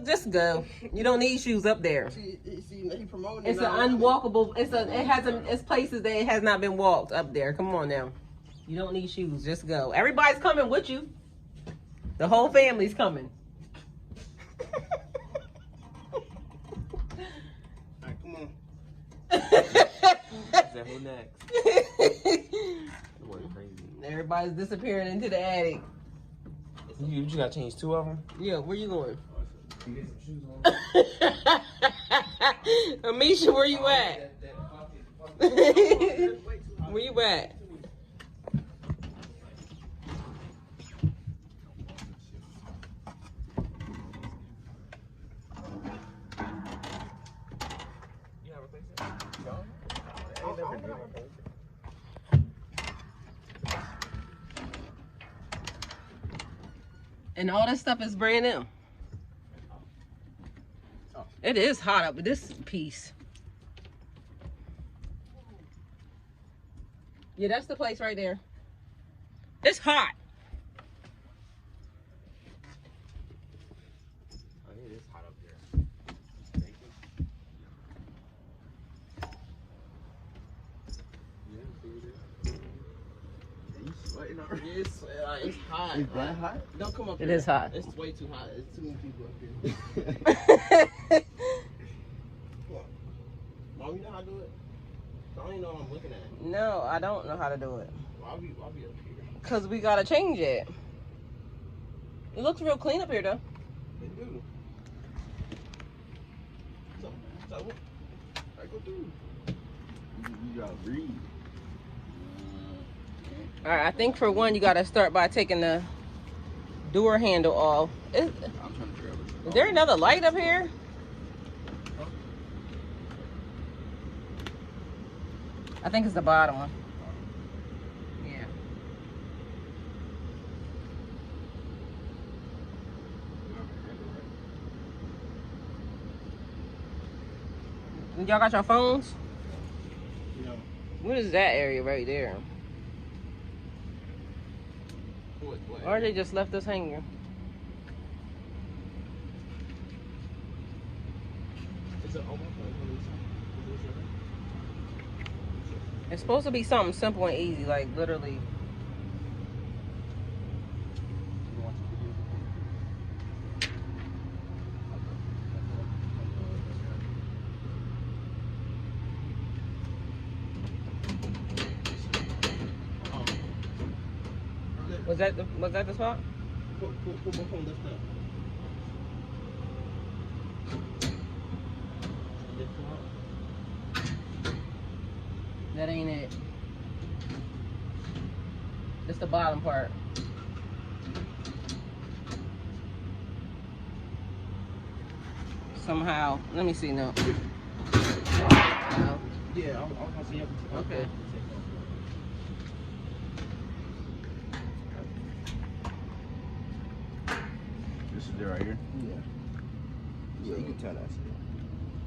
just go. You don't need shoes up there. See, he promoting it's an unwalkable. It's places that it has not been walked up there. Come on now. You don't need shoes. Just go. Everybody's coming with you. The whole family's coming. Alright, come on. Who next? Everybody's disappearing into the attic. You gotta change 2 of them? Yeah, where you going? Amisha, where you at? Where you at? And all this stuff is brand new. It is hot up with this piece. Yeah, that's the place right there. It's hot. Oh, it is hot up here. You sweating already? It's hot. Is that hot? Don't come up It here. is hot. It's way too hot. It's too many people up here. Mom, you know how to do it? I don't even know what I'm looking at. No, I don't know how to do it. I'll be up here. Cause we gotta change it. It looks real clean up here though. They do. So what? I go through. You gotta breathe. All right, I think for one, you gotta start by taking the door handle off. I'm trying to figure out Is there another light up here? I think it's the bottom one. Yeah. Y'all got your phones? No. What is that area right there? What? Or they just left us hanging? Is it almost It's supposed to be something simple and easy, like literally. Was that the spot? Put my phone lift up. That ain't it. It's the bottom part. Somehow, let me see now. No. Yeah, I'll see you. Okay. This is it right here? Yeah. Yeah, you can tell that.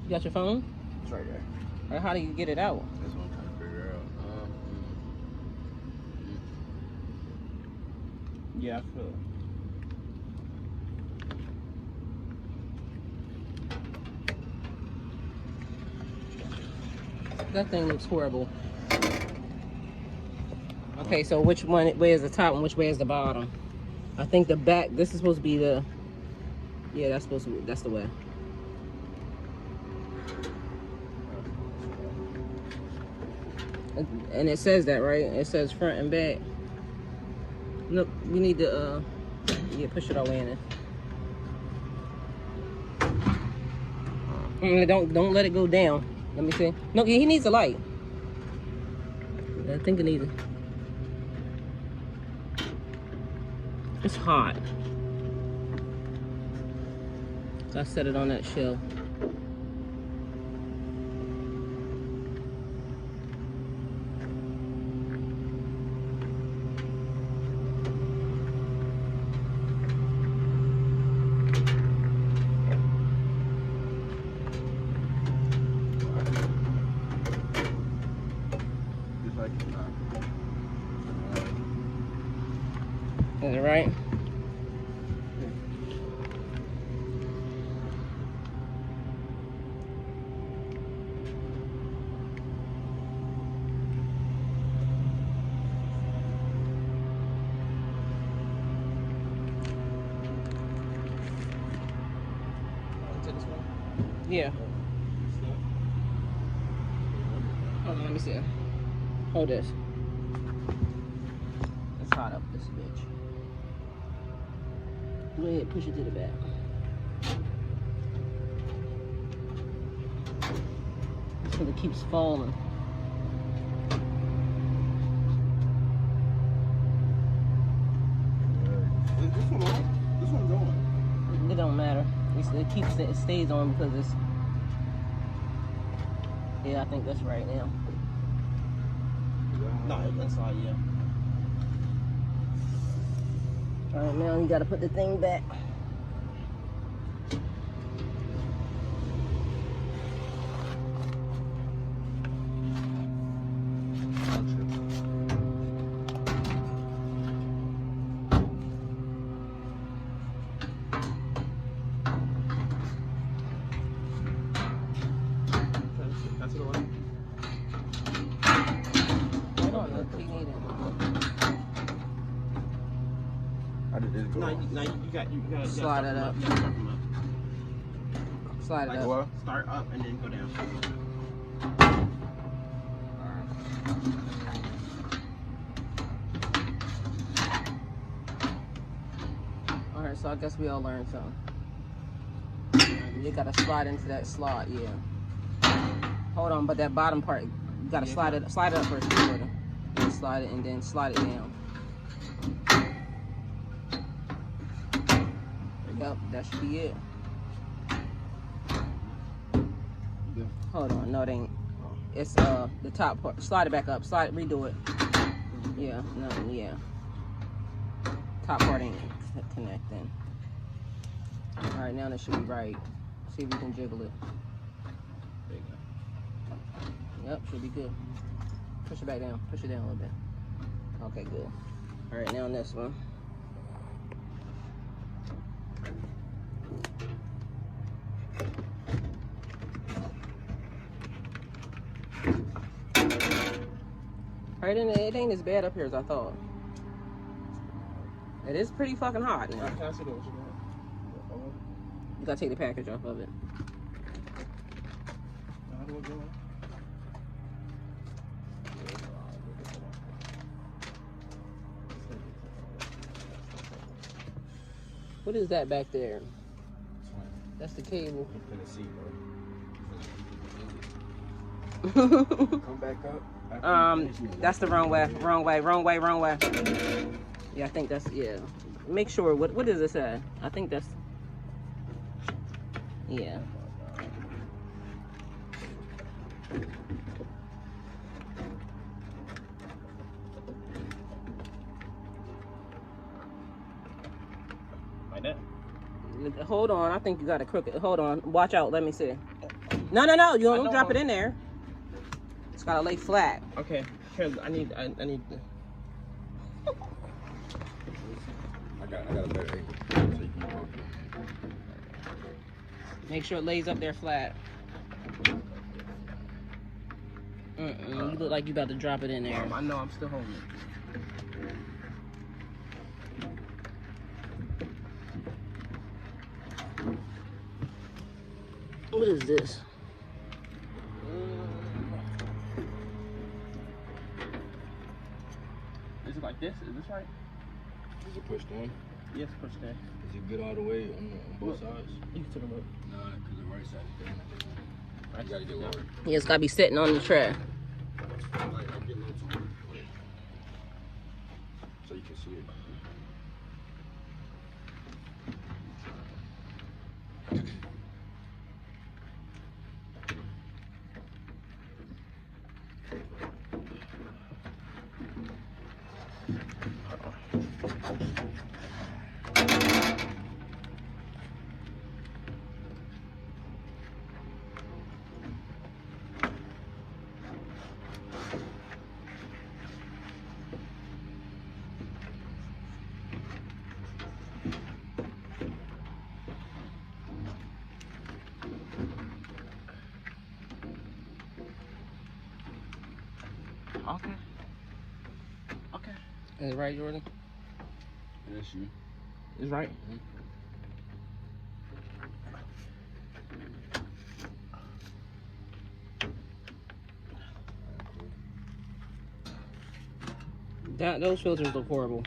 You got your phone? It's right there. Or how do you get it out? That's what I'm trying to figure out. Yeah, I feel it. That thing looks horrible. Okay, so which way is the top and which way is the bottom? I think the back, this is supposed to be the, yeah, that's the way. And it says that, right? It says front and back. Look, we need to, yeah, push it all the way in there. Don't let it go down. Let me see. No, he needs a light. I think it needs it. It's hot. So I set it on that shelf. Is it right? to this one? Yeah. Hold on, let me see. Hold this. Let's hot up this bitch. Go ahead, push it to the back. Until it keeps falling. Is this one on? This one going? It don't matter. It stays on because it's. Yeah, I think that's right now. No, that's all, yeah. All right, now you gotta put the thing back. That's the one. Hold on, look, you need it. How did this go? No, you got Slide it up. You gotta start them up. Slide Like it up. What? Start up and then go down. All right, so I guess we all learned something. You gotta slide into that slot, yeah. Hold on, but that bottom part, you gotta slide it up first, Jordan. And slide it and then slide it down. Yep, that should be it. Yeah. Hold on, no, it ain't. It's the top part. Slide it back up. Redo it. Yeah, no, yeah. Top part ain't connecting. All right, now that should be right. See if we can jiggle it. There you go. Yep, should be good. Push it back down. Push it down a little bit. Okay, good. All right, now on this one. All right, and it ain't as bad up here as I thought. It is pretty fucking hot now. Can I see what you got? You gotta take the package off of it. How do I go? What is that back there? That's the cable. In the seat, bro. Come back up. That's the wrong way. Wrong way. Yeah, I think that's, yeah. Make sure, what does it say? I think that's, yeah. Like that? Hold on, I think you got it crooked. Hold on, watch out, let me see. No, you don't drop it in there. It's gotta lay flat. Okay. Here, I need the... I got a better angle. So you can walk. Make sure it lays up there flat. You look like you about to drop it in there. I know, I'm still holding it. What is this? Is it like this? Is this right? Is it pushed on? Yes, push that. Is it good all the way on both sides? You can take a look. Nah, because the right side is down. You gotta get lower. Yeah, it's gotta be sitting on the tray. I get low to it. So you can see it. Okay. Is it right, Jordan? That's you. It's right. Those filters look horrible.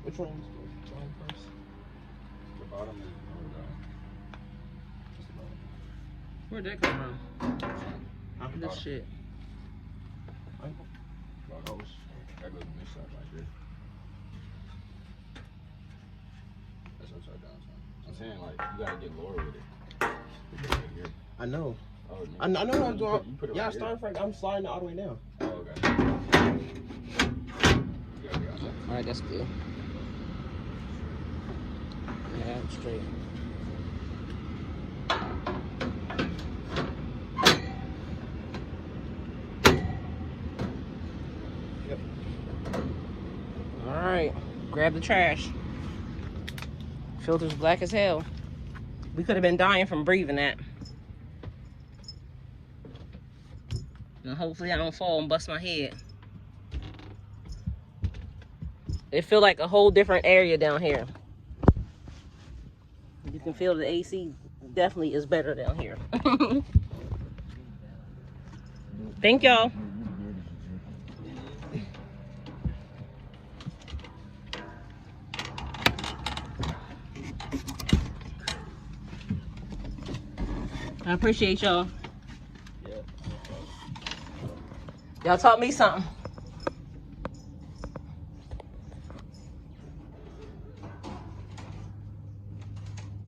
Which one is the bottom first? The bottom is just the bottom. Where'd that come from? Huh? This shit. That goes on this side right there. That's upside down. So I'm saying like you gotta get lower with it. Right here. I know. Oh, I know what I'm doing. You put it Yeah, right I'm starting from. I'm sliding it all the way down. Oh, okay. You gotta be outside. All right, that's good. Yeah, straight. Yep. All right, grab the trash. Filter's black as hell. We could have been dying from breathing that. And hopefully I don't fall and bust my head. It feel like a whole different area down here. You can feel the AC definitely is better down here. Thank y'all. I appreciate y'all. Yeah. Y'all taught me something.